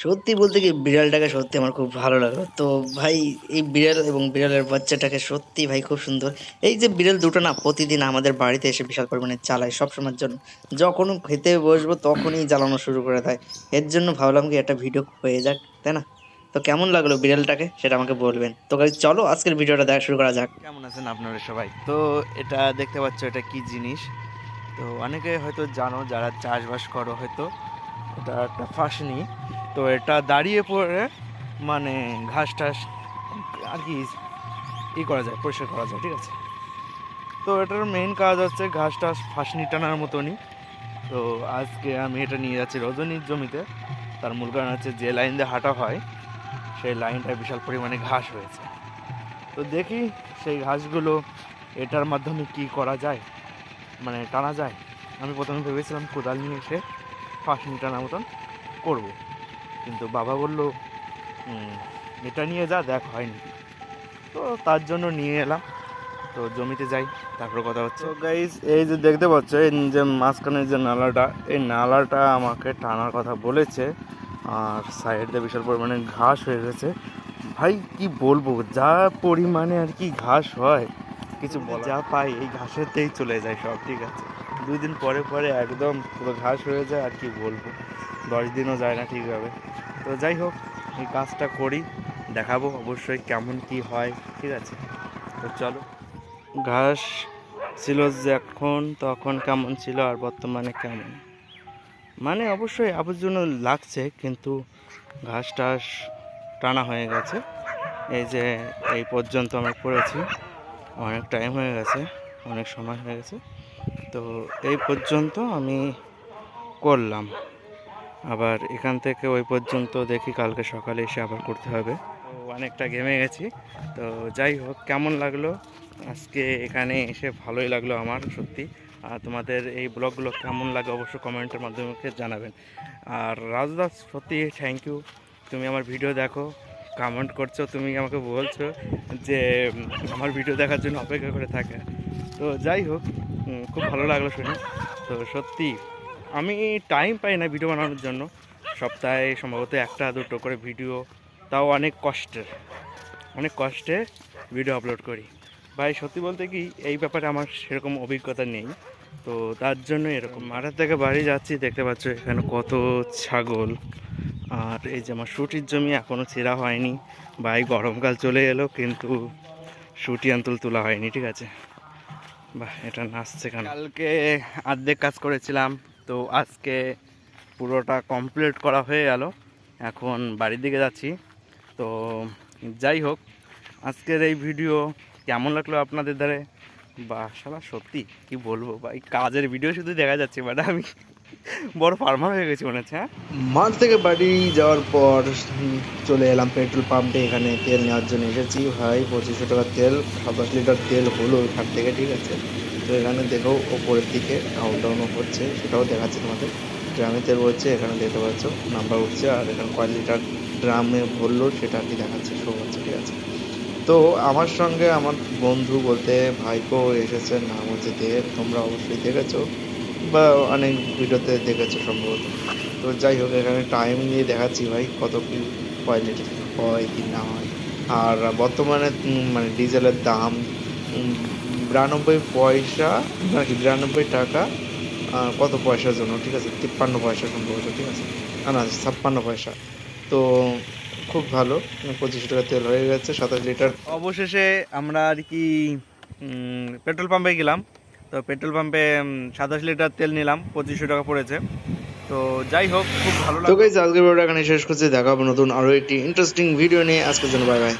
সত্যি বলতে কি বিড়ালটাকে সত্যি আমার খুব ভালো লাগলো তো ভাই। এই বিড়াল এবং বিড়ালের বাচ্চাটাকে সত্যি ভাই খুব সুন্দর। এই যে বিড়াল দুটো না প্রতিদিন আমাদের বাড়িতে এসে বিশাল পরিমাণে জ্বালায় সব সময়ের জন্য। যখন খেতে বসবো তখনই জ্বালানো শুরু করে দেয়। এর জন্য ভাবলাম কি একটা ভিডিও হয়ে যাক, তাই না? তো কেমন লাগলো বিড়ালটাকে সেটা আমাকে বলবেন। তো গাইস চলো আজকের ভিডিওটা দেখা শুরু করা যাক। কেমন আছেন আপনারা সবাই? তো এটা দেখতে পাচ্ছ, এটা কি জিনিস? তো অনেকে হয়তো জানো, যারা চাষবাস করো হয়তো। এটা একটা ফাসনি। তো এটা দাঁড়িয়ে পড়ে মানে ঘাস টাস আর কি করা যায়, পরিষ্কার করা যায়, ঠিক আছে? তো এটার মেইন কাজ হচ্ছে ঘাস টাস ফাসনি টানার মতনই। তো আজকে আমি এটা নিয়ে যাচ্ছি রজনীর জমিতে। তার মূল কারণ হচ্ছে যে লাইন দিয়ে হাঁটা হয় সেই লাইনটায় বিশাল পরিমাণে ঘাস হয়েছে। তো দেখি সেই ঘাসগুলো এটার মাধ্যমে কি করা যায়, মানে টানা যায়। আমি প্রথমে ভেবেছিলাম কোদাল নিয়ে এসে ফাঁসনি টানার মতন করব, কিন্তু বাবা বলল এটা নিয়ে যা, দেখ হয়নি। তো তার জন্য নিয়ে এলাম। তো জমিতে যাই, তারপর কথা হচ্ছে। তো গাইস, এই যে দেখতে পাচ্ছ, এই যে মাঝখানের যে নালাটা, এই নালাটা আমাকে টানার কথা বলেছে। আর সাইড দিয়ে বিশাল পরিমাণে ঘাস হয়ে গেছে। ভাই কি বলবো, যা পরিমাণে আর কি ঘাস হয়, কিছু যা পাই এই ঘাসেতেই চলে যায় সব, ঠিক আছে? 2 দিন পরে পরে একদম পুরো ঘাস হয়ে যায়, আর কি বলবো, 10 দিনও যায় না ঠিকভাবে। তো যাই হোক, এই কাজটা করি, দেখাবো অবশ্যই কেমন কি হয়, ঠিক আছে? তো চলো। ঘাস ছিল যে এখন, তখন কেমন ছিল আর বর্তমানে কেমন, মানে অবশ্যই আবর্জনা লাগছে, কিন্তু ঘাস টাস টানা হয়ে গেছে। এই যে এই পর্যন্ত আমরা পড়েছি, অনেক টাইম হয়ে গেছে, অনেক সময় হয়ে গেছে। তো এই পর্যন্ত আমি করলাম, আবার এখান থেকে ওই পর্যন্ত দেখি কালকে সকালে এসে আবার করতে হবে। তো অনেকটা ঘেমে গেছি। তো যাই হোক, কেমন লাগলো আজকে এখানে এসে? ভালোই লাগলো আমার সত্যি। আর তোমাদের এই ব্লগগুলো কেমন লাগে অবশ্যই কমেন্টের মাধ্যমে জানাবেন। আর রাজদাস, সত্যি থ্যাংক ইউ, তুমি আমার ভিডিও দেখো, কমেন্ট করছো, তুমি আমাকে বলছো যে আমার ভিডিও দেখার জন্য অপেক্ষা করে থাকে। তো যাই হোক, খুব ভালো লাগলো শুনে। তো সত্যি আমি টাইম পাই না ভিডিও বানানোর জন্য, সপ্তাহে সম্ভবত একটা দুটো করে ভিডিও, তাও অনেক কষ্টে ভিডিও আপলোড করি। ভাই সত্যি বলতে কি, এই ব্যাপারে আমার সেরকম অভিজ্ঞতা নেই। তো তার জন্য এরকম মাঠের থেকে বাড়ি যাচ্ছি, দেখতে পাচ্ছ এখানে কত ছাগল। আর এই যে আমার শুটির জমি এখনও ছেঁড়া হয়নি। ভাই গরমকাল চলে এলো কিন্তু শুটি আন্তল তোলা হয়নি, ঠিক আছে? বাহ, এটা নাচছে কেন? কালকে অর্ধেক কাজ করেছিলাম, তো আজকে পুরোটা কমপ্লিট করা হয়ে গেল। এখন বাড়ির দিকে যাচ্ছি। তো যাই হোক, আজকের এই ভিডিও কেমন লাগলো আপনাদের দ্বারে? বা শালা সত্যি কি বলবো ভাই, কাজের ভিডিও শুধু দেখা যাচ্ছে, বাট আমি বড় ফার্মার হয়ে গেছি মনে হচ্ছে। হ্যাঁ, মাঠ থেকে বাড়ি যাওয়ার পর চলে এলাম পেট্রোল পাম্পে। এখানে তেল নেওয়ার জন্য এসেছি ভাই। 2500 টাকার তেল, 27 লিটার তেল হলো এখান থেকে, ঠিক আছে? তো এখানে দেখো ওপরের দিকে আপ ডাউনও হচ্ছে, সেটাও দেখাচ্ছে তোমাদের। ড্রামে তেল হচ্ছে, এখানে দেখতে পাচ্ছ নাম্বার উঠছে, আর এখানে কয় লিটার ড্রামে ভরলো সেটা আর কি দেখাচ্ছে, শো হচ্ছে, ঠিক আছে? তো আমার সঙ্গে আমার বন্ধু বলতে ভাইপো এসেছে, নাম হচ্ছে দেব। তোমরা অবশ্যই দেখেছো বা অনেক ভিডিওতে দেখেছো সম্ভবত। তো যাই হোক, এখানে টাইম নিয়ে দেখাচ্ছি ভাই কত কি কোয়ালিটি হয় কি না হয়। আর বর্তমানে মানে ডিজেলের দাম 92 পয়সা, নাকি 92 টাকা কত পয়সার জন্য, ঠিক আছে? 53 পয়সা সম্ভবত, ঠিক আছে? না, 56 পয়সা। তো খুব ভালো, 2500 টাকা তেল হয়ে গেছে, 27 লিটার। অবশেষে আমরা আর কি পেট্রোল পাম্পে গেলাম। তো পেট্রোল পাম্পে 27 লিটার তেল নিলাম, 2500 টাকা পড়েছে। তো যাই হোক, খুব ভালো তো লাগলো। গাইস, আজকের ভিডিওটা এখানে শেষ করছি। দেখা হবে নতুন আরো একটি ইন্টারেস্টিং ভিডিও নিয়ে। আজকের জন্য বাই বাই।